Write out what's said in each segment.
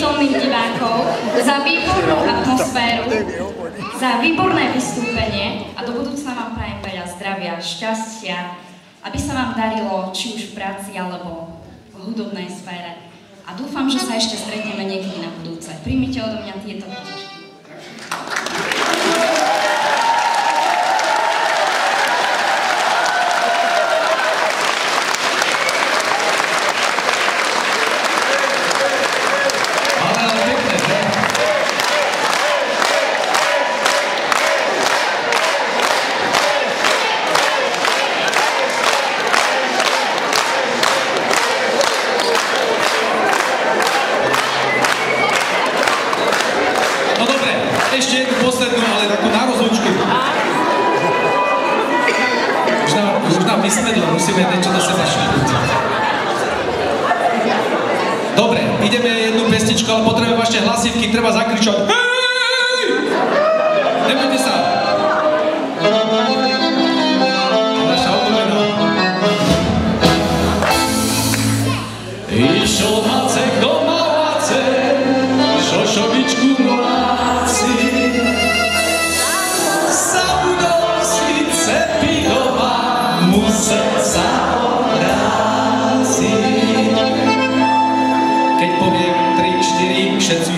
prítomných divákov za výbornú atmosféru, za výborné vystúpenie a do budúcna vám prajem veľa zdravia, šťastia, aby sa vám darilo či už v práci alebo v hudobnej sfére. A dúfam, že sa ešte stretneme niekedy na budúce. Príjmite odo mňa tieto kytičky. Ešte jednu poslednú, ale takú na rozlúčku. Už nám vysmedlo, musíme niečo do seba šíriť. Dobre, ideme jednu pesničku, ale potrebujeme ešte hlasivky, treba zakričať. Hej! Nebojte sa. Naša obľúbená. Išiel Macek do Malace, šošovičku mláci. Zabudol si Cepidova, musel sa obráziť. Keď poviem 3, 4, všetci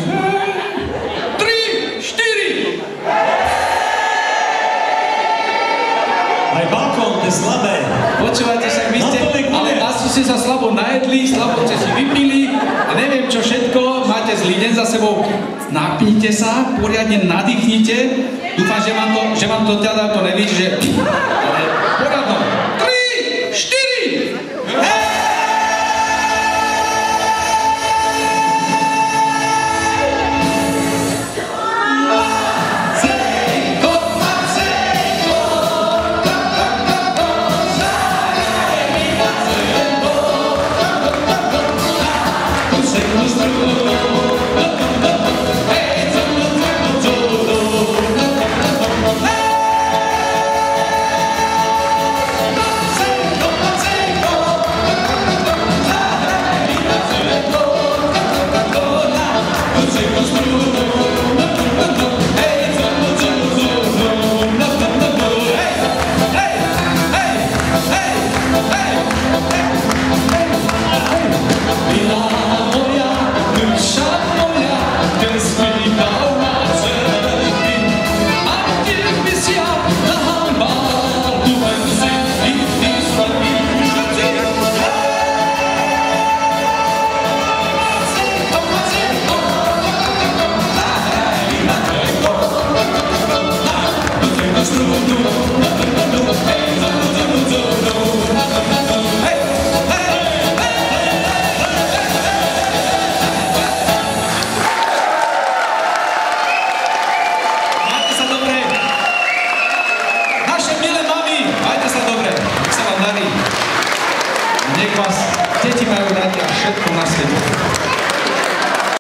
3, 4! Aj balkón, to je slabé. Počúvate, však vy ste, ale asi ste sa slabo najedli, slabo ste si vypili a neviem čo všetko, máte zlý deň za sebou. Napíte sa, poriadne nadýchnite. Dúfam, že vám to teda to nevíš, že... Ale poradno. 3, 4! Hej! Nech vás deti majú radi a všetko na svete.